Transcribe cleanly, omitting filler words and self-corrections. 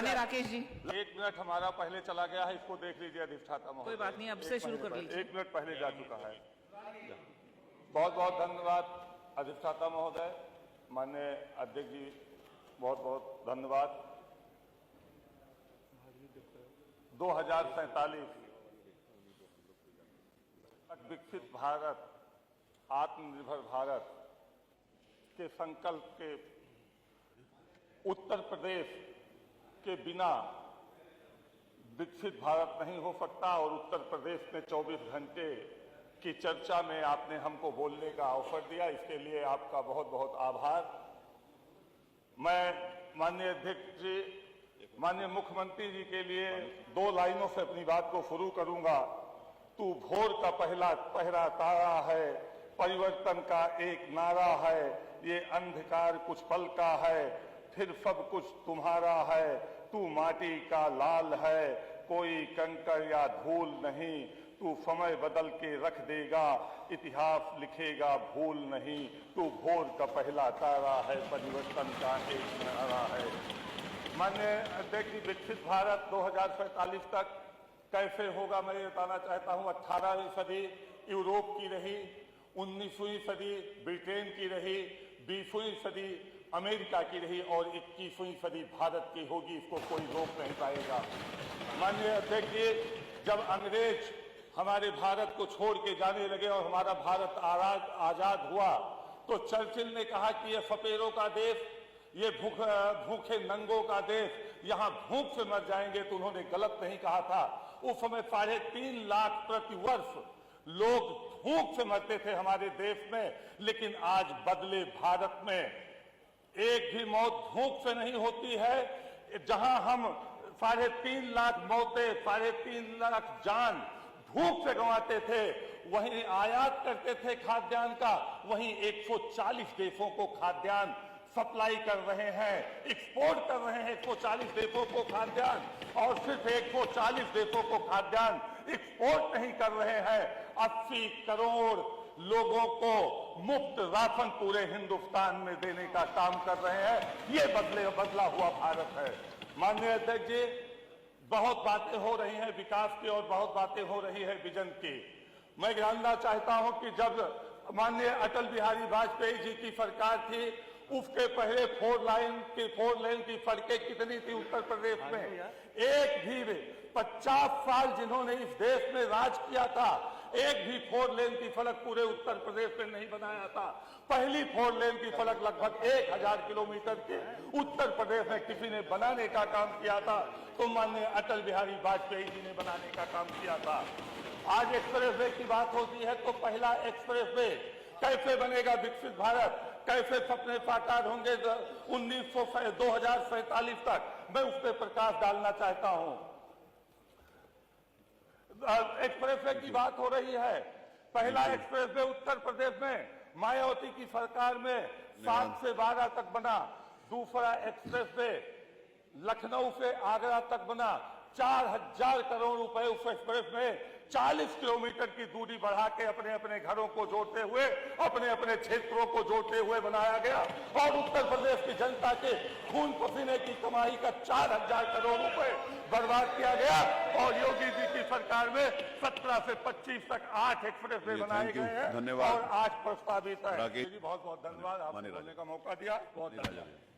माननीय राकेश जी, 1 मिनट हमारा पहले चला गया है, इसको देख लीजिए अधिष्ठाता महोदय। कोई बात नहीं, अब से शुरू कर लीजिए। 1 मिनट पहले जा चुका है। बहुत बहुत धन्यवाद अधिष्ठाता महोदय, माननीय अध्यक्ष जी, बहुत बहुत धन्यवाद। 2047 विकसित भारत, आत्मनिर्भर भारत के संकल्प के उत्तर प्रदेश के बिना विकसित भारत नहीं हो सकता और उत्तर प्रदेश में 24 घंटे की चर्चा में आपने हमको बोलने का अवसर दिया, इसके लिए आपका बहुत बहुत आभार। मैं माननीय अध्यक्ष जी, माननीय मुख्यमंत्री जी के लिए 2 लाइनों से अपनी बात को शुरू करूंगा। तू भोर का पहरा तारा है, परिवर्तन का एक नारा है, ये अंधकार कुछ पल का है, फिर सब कुछ तुम्हारा है, तू माटी का लाल है, कोई कंकड़ या धूल नहीं, तू समय बदल के रख देगा, इतिहास लिखेगा भूल नहीं, तू भोर का पहला तारा है, परिवर्तन का एक नारा है। माननीय अध्यक्ष जी, विकसित भारत 2047 तक कैसे होगा मैं ये बताना चाहता हूँ। 18वीं सदी यूरोप की रही, 19वीं सदी ब्रिटेन की रही, 20वीं सदी अमेरिका की रही और 21वीं सदी भारत की होगी, इसको कोई रोक नहीं पाएगा। माननीय अध्यक्ष जी, जब अंग्रेज हमारे भारत को छोड़ के जाने लगे और हमारा भारत आजाद हुआ तो चर्चिल ने कहा कि ये सपेरों का देश, ये भूखे नंगों का देश, यहाँ भूख से मर जाएंगे, तो उन्होंने गलत नहीं कहा था। उस समय 3.5 लाख प्रति वर्ष लोग भूख से मरते थे हमारे देश में, लेकिन आज बदले भारत में एक भी मौत भूख से नहीं होती है। जहां हम 3.5 लाख मौतें, 3.5 लाख जान भूख से गंवाते थे, वहीं आयात करते थे खाद्यान्न का, वहीं 140 देशों को खाद्यान्न सप्लाई कर रहे हैं, एक्सपोर्ट कर रहे हैं 140 देशों को खाद्यान्न, और सिर्फ 140 देशों को खाद्यान्न एक्सपोर्ट नहीं कर रहे हैं, 80 करोड़ लोगों को मुफ्त राशन पूरे हिंदुस्तान में देने का काम कर रहे हैं। ये बदला हुआ भारत है। माननीय अध्यक्ष जी, बहुत बातें हो रही हैं विकास की और बहुत बातें हो रही है विजन की। मैं जानना चाहता हूं कि जब माननीय अटल बिहारी वाजपेयी जी की सरकार थी, उसके पहले 4 लेन की सड़कें कितनी थी उत्तर प्रदेश में? एक भी 50 साल जिन्होंने इस देश में राज किया था, एक भी 4 लेन की सड़क पूरे उत्तर प्रदेश में नहीं बनाया था। पहली 4 लेन की सड़क लगभग 1000 किलोमीटर की उत्तर प्रदेश में किसी ने बनाने का काम किया था, तो माननीय अटल बिहारी वाजपेयी जी ने बनाने का काम किया था। आज एक्सप्रेस वे की बात होती है तो पहला एक्सप्रेस वे कैसे बनेगा विकसित भारत, कैसे सपने साकार होंगे 2047 तक, मैं उस पर प्रकाश डालना चाहता हूं। एक्सप्रेसवे की बात हो रही है, पहला एक्सप्रेसवे उत्तर प्रदेश में मायावती की सरकार में 7 से 12 तक बना। दूसरा एक्सप्रेसवे लखनऊ से आगरा तक बना, 4000 करोड़ रुपए उस एक्सप्रेस में 40 किलोमीटर की दूरी बढ़ा के अपने अपने घरों को जोड़ते हुए, अपने अपने क्षेत्रों को जोड़ते हुए बनाया गया, और उत्तर प्रदेश की जनता के खून पसीने की कमाई का 4000 करोड़ रुपए बर्बाद किया गया। और योगी जी की सरकार में 17 से 25 तक 8 एक्सप्रेस वे बनाए गए हैं और आज प्रस्तावित है। बहुत बहुत धन्यवाद, आपने बोलने का मौका दिया, बहुत धन्यवाद।